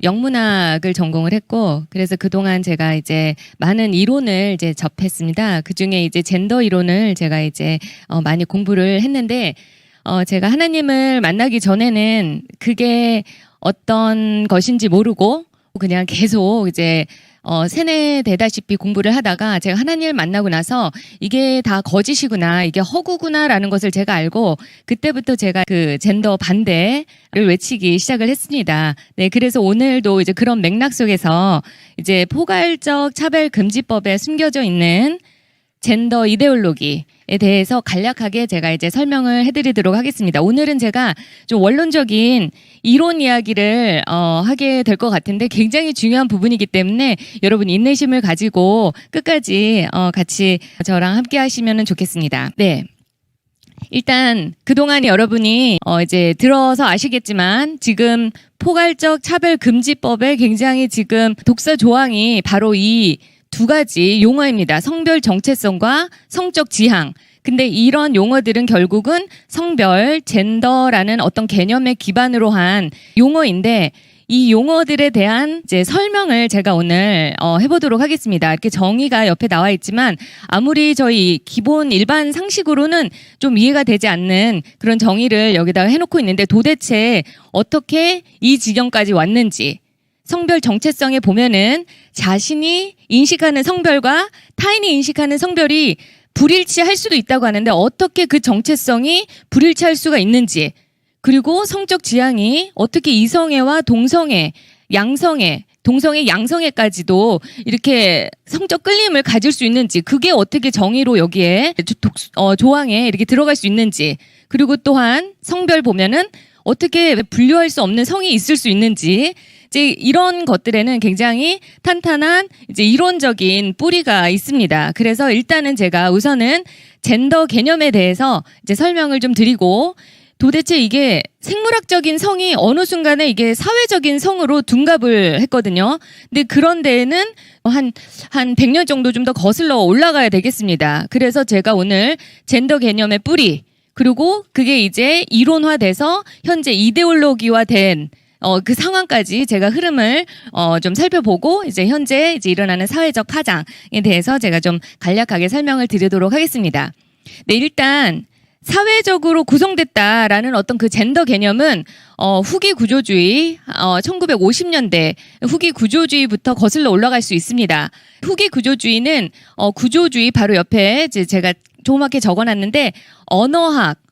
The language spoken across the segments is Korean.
영문학을 전공을 했고, 그래서 그동안 제가 이제 많은 이론을 이제 접했습니다. 그 중에 이제 젠더 이론을 제가 이제 많이 공부를 했는데, 제가 하나님을 만나기 전에는 그게 어떤 것인지 모르고 그냥 계속 이제 세뇌되다시피 공부를 하다가 제가 하나님을 만나고 나서 이게 다 거짓이구나, 이게 허구구나라는 것을 제가 알고 그때부터 제가 그 젠더 반대를 외치기 시작을 했습니다. 네, 그래서 오늘도 이제 그런 맥락 속에서 이제 포괄적 차별금지법에 숨겨져 있는 젠더 이데올로기에 대해서 간략하게 제가 이제 설명을 해드리도록 하겠습니다. 오늘은 제가 좀 원론적인 이론 이야기를 하게 될 것 같은데 굉장히 중요한 부분이기 때문에 여러분 인내심을 가지고 끝까지 같이 저랑 함께 하시면 좋겠습니다. 네. 일단 그동안 여러분이 이제 들어서 아시겠지만 지금 포괄적 차별금지법에 굉장히 지금 독서 조항이 바로 이 두 가지 용어입니다. 성별 정체성과 성적 지향. 근데 이런 용어들은 결국은 성별, 젠더라는 어떤 개념의 기반으로 한 용어인데 이 용어들에 대한 이제 설명을 제가 오늘 해보도록 하겠습니다. 이렇게 정의가 옆에 나와 있지만 아무리 저희 기본 일반 상식으로는 좀 이해가 되지 않는 그런 정의를 여기다가 해놓고 있는데 도대체 어떻게 이 지경까지 왔는지 성별 정체성에 보면은 자신이 인식하는 성별과 타인이 인식하는 성별이 불일치할 수도 있다고 하는데 어떻게 그 정체성이 불일치할 수가 있는지, 그리고 성적 지향이 어떻게 이성애와 동성애, 양성애, 동성애, 양성애까지도 이렇게 성적 끌림을 가질 수 있는지, 그게 어떻게 정의로 여기에 조항에 이렇게 들어갈 수 있는지, 그리고 또한 성별 보면은 어떻게 분류할 수 없는 성이 있을 수 있는지, 이제 이런 것들에는 굉장히 탄탄한 이제 이론적인 뿌리가 있습니다. 그래서 일단은 제가 우선은 젠더 개념에 대해서 이제 설명을 좀 드리고, 도대체 이게 생물학적인 성이 어느 순간에 이게 사회적인 성으로 둔갑을 했거든요. 근데 그런 데에는 한 100년 정도 좀 더 거슬러 올라가야 되겠습니다. 그래서 제가 오늘 젠더 개념의 뿌리, 그리고 그게 이제 이론화돼서 현재 이데올로기화된 그 상황까지 제가 흐름을 좀 살펴보고 이제 현재 이제 일어나는 사회적 파장에 대해서 제가 좀 간략하게 설명을 드리도록 하겠습니다. 네, 일단 사회적으로 구성됐다라는 어떤 그 젠더 개념은 후기 구조주의, 1950년대 후기 구조주의부터 거슬러 올라갈 수 있습니다. 후기 구조주의는 구조주의 바로 옆에 이제 제가 조그맣게 적어놨는데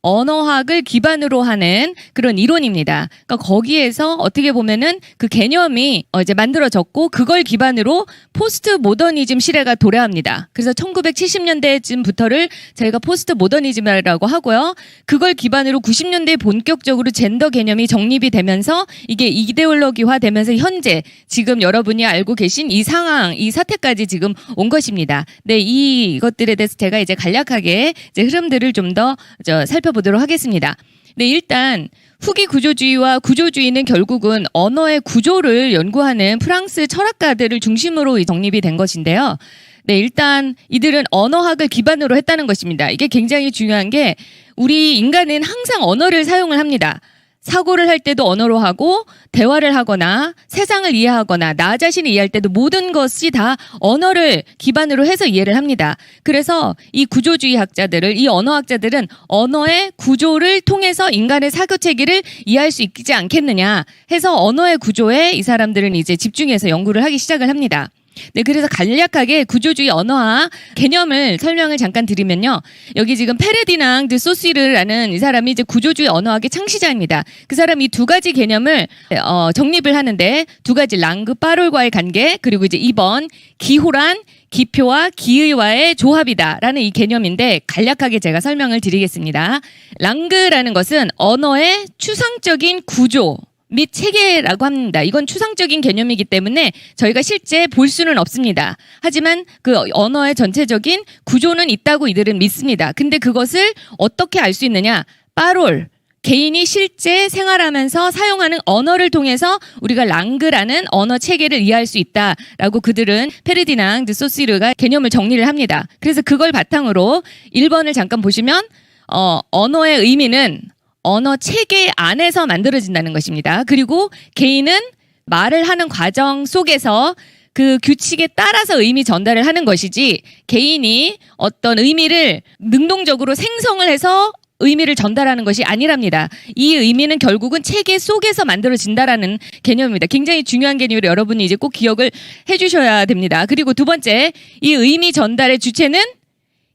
언어학을 기반으로 하는 그런 이론입니다. 그러니까 거기에서 어떻게 보면은 그 개념이 이제 만들어졌고 그걸 기반으로 포스트 모더니즘 시대가 도래합니다. 그래서 1970년대쯤부터를 저희가 포스트 모더니즘이라고 하고요. 그걸 기반으로 90년대에 본격적으로 젠더 개념이 정립이 되면서 이게 이데올로기화 되면서 현재 지금 여러분이 알고 계신 이 상황, 이 사태까지 지금 온 것입니다. 네, 이것들에 대해서 제가 이제 간략하게 이제 흐름들을 좀 더 살펴보도록 하겠습니다. 네, 일단 후기 구조주의와 구조주의는 결국은 언어의 구조를 연구하는 프랑스 철학가들을 중심으로 정립이 된 것인데요. 네, 일단 이들은 언어학을 기반으로 했다는 것입니다. 이게 굉장히 중요한 게 우리 인간은 항상 언어를 사용을 합니다. 사고를 할 때도 언어로 하고 대화를 하거나 세상을 이해하거나 나 자신을 이해할 때도 모든 것이 다 언어를 기반으로 해서 이해를 합니다. 그래서 이 구조주의 학자들을, 이 언어학자들은 언어의 구조를 통해서 인간의 사고체계를 이해할 수 있지 않겠느냐 해서 언어의 구조에 이 사람들은 이제 집중해서 연구를 하기 시작을 합니다. 네, 그래서 간략하게 구조주의 언어학 개념을 설명을 잠깐 드리면요. 여기 지금 페르디낭 드 소시르라는 이 사람이 이제 구조주의 언어학의 창시자입니다. 그 사람이 두 가지 개념을 정립을 하는데 두 가지 랑그 파롤과의 관계, 그리고 이제 2번 기호란 기표와 기의와의 조합이다라는 이 개념인데 간략하게 제가 설명을 드리겠습니다. 랑그라는 것은 언어의 추상적인 구조 및 체계라고 합니다. 이건 추상적인 개념이기 때문에 저희가 실제 볼 수는 없습니다. 하지만 그 언어의 전체적인 구조는 있다고 이들은 믿습니다. 근데 그것을 어떻게 알 수 있느냐? 파롤, 개인이 실제 생활하면서 사용하는 언어를 통해서 우리가 랑그라는 언어 체계를 이해할 수 있다라고 그들은 페르디낭 드 소시르가 개념을 정리를 합니다. 그래서 그걸 바탕으로 1번을 잠깐 보시면 언어의 의미는 언어 체계 안에서 만들어진다는 것입니다. 그리고 개인은 말을 하는 과정 속에서 그 규칙에 따라서 의미 전달을 하는 것이지 개인이 어떤 의미를 능동적으로 생성을 해서 의미를 전달하는 것이 아니랍니다. 이 의미는 결국은 체계 속에서 만들어진다라는 개념입니다. 굉장히 중요한 개념으로 여러분이 이제 꼭 기억을 해주셔야 됩니다. 그리고 두 번째, 이 의미 전달의 주체는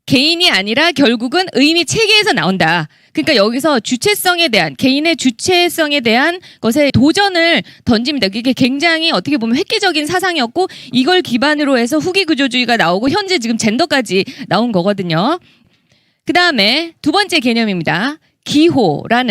개인이 아니라 결국은 의미 체계에서 나온다. 그러니까 여기서 주체성에 대한, 개인의 주체성에 대한 것에 도전을 던집니다. 이게 굉장히 어떻게 보면 획기적인 사상이었고 이걸 기반으로 해서 후기 구조주의가 나오고 현재 지금 젠더까지 나온 거거든요. 그 다음에 두 번째 개념입니다. 기호란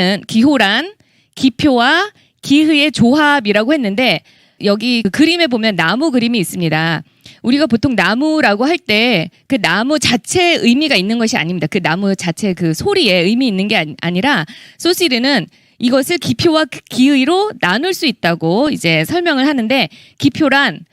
기표와 기흐의 조합이라고 했는데 여기 그 그림에 보면 나무 그림이 있습니다. 우리가 보통 나무라고 할 때 그 나무 자체의 의미가 있는 것이 아닙니다. 그 나무 자체 그 소리에 의미 있는 게 아니라 소시르는 이것을 기표와 기의로 나눌 수 있다고 이제 설명을 하는데 기표란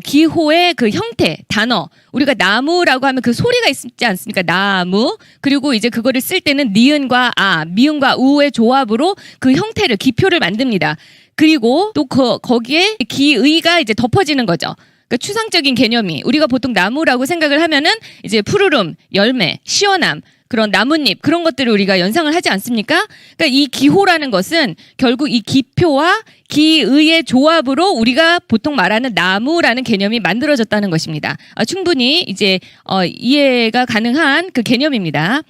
기호의 그 형태, 단어. 우리가 나무라고 하면 그 소리가 있지 않습니까? 나무. 그리고 이제 그거를 쓸 때는 니은과 아, 미음과 우의 조합으로 그 형태를, 기표를 만듭니다. 그리고 또 거기에 기의가 이제 덮어지는 거죠. 그러니까 추상적인 개념이 우리가 보통 나무라고 생각을 하면은 이제 푸르름, 열매, 시원함, 그런 나뭇잎 그런 것들을 우리가 연상을 하지 않습니까? 그러니까 이 기호라는 것은 결국 이 기표와 기의의 조합으로 우리가 보통 말하는 나무라는 개념이 만들어졌다는 것입니다. 충분히 이제 이해가 가능한 그 개념입니다.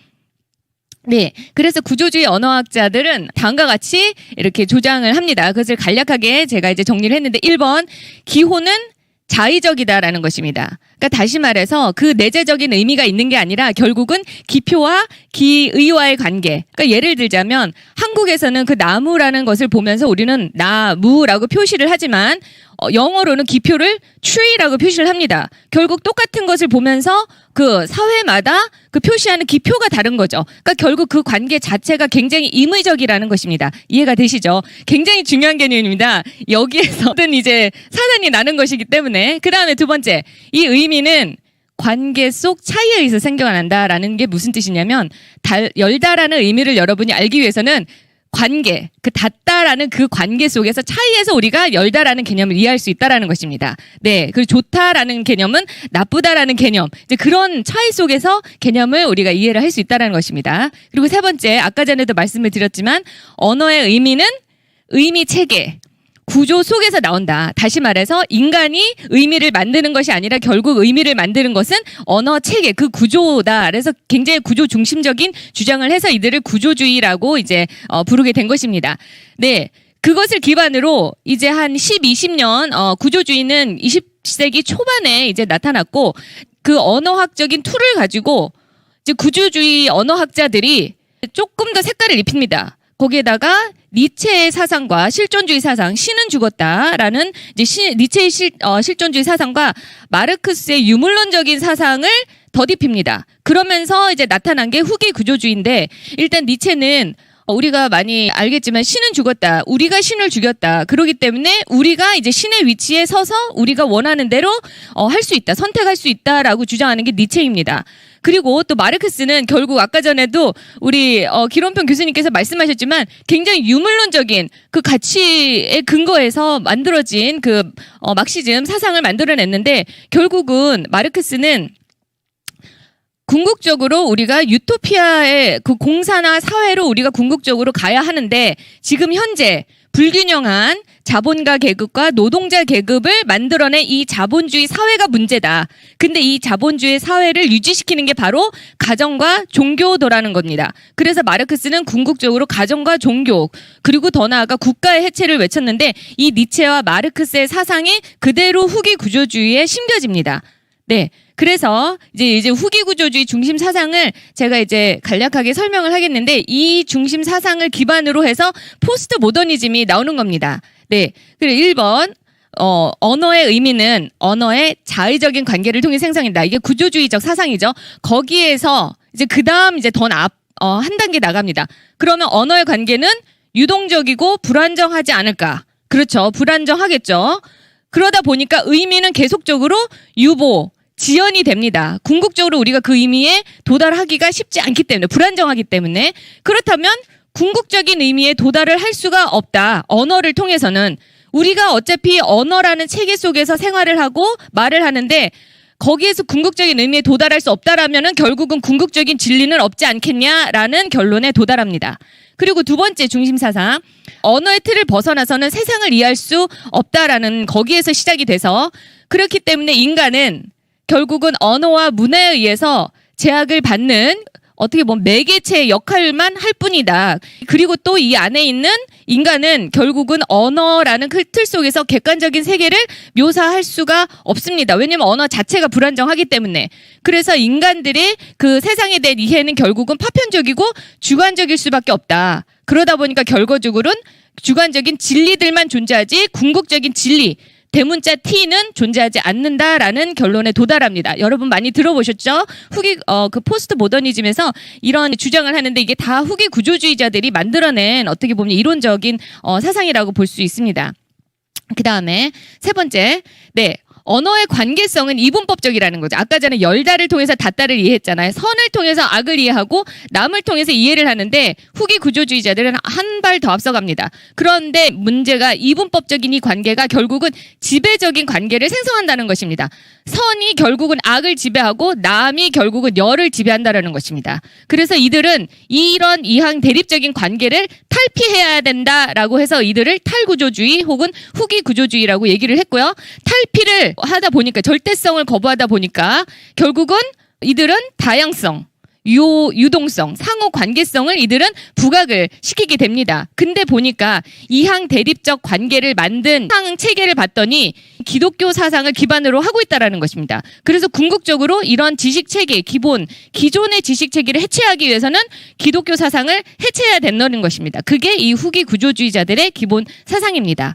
네, 그래서 구조주의 언어학자들은 다음과 같이 이렇게 조장을 합니다. 그것을 간략하게 제가 이제 정리를 했는데 1번 기호는 자의적이다라는 것입니다. 그러니까 다시 말해서 그 내재적인 의미가 있는 게 아니라 결국은 기표와 기의와의 관계. 그러니까 예를 들자면 한국에서는 그 나무라는 것을 보면서 우리는 나무라고 표시를 하지만 영어로는 기표를 tree라고 표시를 합니다. 결국 똑같은 것을 보면서 그 사회마다 그 표시하는 기표가 다른 거죠. 그러니까 결국 그 관계 자체가 굉장히 임의적이라는 것입니다. 이해가 되시죠? 굉장히 중요한 개념입니다. 여기에서든 이제 사단이 나는 것이기 때문에. 그 다음에 두 번째, 이 의미는 관계 속 차이에 의해서 생겨난다라는 게 무슨 뜻이냐면 열다라는 의미를 여러분이 알기 위해서는 관계, 그 닿다라는 그 관계 속에서 차이에서 우리가 열다라는 개념을 이해할 수 있다라는 것입니다. 네, 그리고 좋다라는 개념은 나쁘다라는 개념, 이제 그런 차이 속에서 개념을 우리가 이해를 할 수 있다라는 것입니다. 그리고 세 번째, 아까 전에도 말씀을 드렸지만 언어의 의미는 의미 체계, 구조 속에서 나온다. 다시 말해서 인간이 의미를 만드는 것이 아니라 결국 의미를 만드는 것은 언어 체계, 그 구조다. 그래서 굉장히 구조 중심적인 주장을 해서 이들을 구조주의라고 이제 부르게 된 것입니다. 네. 그것을 기반으로 이제 한 20년 구조주의는 20세기 초반에 이제 나타났고 그 언어학적인 툴을 가지고 이제 구조주의 언어학자들이 조금 더 색깔을 입힙니다. 거기에다가 니체의 사상과 실존주의 사상, 신은 죽었다라는 이제 니체의 실존주의 사상과 마르크스의 유물론적인 사상을 덧입힙니다. 그러면서 이제 나타난 게 후기 구조주의인데 일단 니체는 우리가 많이 알겠지만 신은 죽었다. 우리가 신을 죽였다. 그렇기 때문에 우리가 이제 신의 위치에 서서 우리가 원하는 대로 할 수 있다. 선택할 수 있다라고 주장하는 게 니체입니다. 그리고 또 마르크스는 결국 아까 전에도 우리 기론평 교수님께서 말씀하셨지만 굉장히 유물론적인 그 가치에 근거해서 만들어진 그 막시즘 사상을 만들어냈는데 결국은 마르크스는 궁극적으로 우리가 유토피아의 그 공사나 사회로 우리가 궁극적으로 가야 하는데 지금 현재 불균형한 자본가 계급과 노동자 계급을 만들어낸 이 자본주의 사회가 문제다. 근데 이 자본주의 사회를 유지시키는 게 바로 가정과 종교도라는 겁니다. 그래서 마르크스는 궁극적으로 가정과 종교 그리고 더 나아가 국가의 해체를 외쳤는데 이 니체와 마르크스의 사상이 그대로 후기 구조주의에 심겨집니다. 네. 그래서 이제 후기 구조주의 중심 사상을 제가 이제 간략하게 설명을 하겠는데 이 중심 사상을 기반으로 해서 포스트 모더니즘이 나오는 겁니다. 네. 그리고 1번 언어의 의미는 언어의 자의적인 관계를 통해 생성한다. 이게 구조주의적 사상이죠. 거기에서 이제 그다음 이제 더 한 단계 나갑니다. 그러면 언어의 관계는 유동적이고 불안정하지 않을까? 그렇죠. 불안정하겠죠. 그러다 보니까 의미는 계속적으로 유보 지연이 됩니다. 궁극적으로 우리가 그 의미에 도달하기가 쉽지 않기 때문에 불안정하기 때문에 그렇다면 궁극적인 의미에 도달을 할 수가 없다. 언어를 통해서는 우리가 어차피 언어라는 체계 속에서 생활을 하고 말을 하는데 거기에서 궁극적인 의미에 도달할 수 없다라면은 결국은 궁극적인 진리는 없지 않겠냐라는 결론에 도달합니다. 그리고 두 번째 중심사상, 언어의 틀을 벗어나서는 세상을 이해할 수 없다라는 거기에서 시작이 돼서 그렇기 때문에 인간은 결국은 언어와 문화에 의해서 제약을 받는 어떻게 보면 매개체의 역할만 할 뿐이다. 그리고 또 이 안에 있는 인간은 결국은 언어라는 틀 속에서 객관적인 세계를 묘사할 수가 없습니다. 왜냐하면 언어 자체가 불안정하기 때문에. 그래서 인간들의 그 세상에 대한 이해는 결국은 파편적이고 주관적일 수밖에 없다. 그러다 보니까 결과적으로는 주관적인 진리들만 존재하지 궁극적인 진리, 대문자 T는 존재하지 않는다라는 결론에 도달합니다. 여러분 많이 들어보셨죠? 후기 그 포스트 모더니즘에서 이런 주장을 하는데 이게 다 후기 구조주의자들이 만들어낸 어떻게 보면 이론적인 사상이라고 볼 수 있습니다. 그 다음에 세 번째, 네. 언어의 관계성은 이분법적이라는 거죠. 아까 전에 열다를 통해서 닷다를 이해했잖아요. 선을 통해서 악을 이해하고 남을 통해서 이해를 하는데 후기 구조주의자들은 한 발 더 앞서갑니다. 그런데 문제가 이분법적인 이 관계가 결국은 지배적인 관계를 생성한다는 것입니다. 선이 결국은 악을 지배하고 남이 결국은 열을 지배한다는 것입니다. 그래서 이들은 이런 이항 대립적인 관계를 탈피해야 된다라고 해서 이들을 탈구조주의 혹은 후기 구조주의라고 얘기를 했고요. 탈피를 하다 보니까 절대성을 거부하다 보니까 결국은 이들은 다양성, 유동성, 상호 관계성을 이들은 부각을 시키게 됩니다. 근데 보니까 이항 대립적 관계를 만든 상 체계를 봤더니 기독교 사상을 기반으로 하고 있다라는 것입니다. 그래서 궁극적으로 이런 지식 체계, 기존의 지식 체계를 해체하기 위해서는 기독교 사상을 해체해야 된다는 것입니다. 그게 이 후기 구조주의자들의 기본 사상입니다.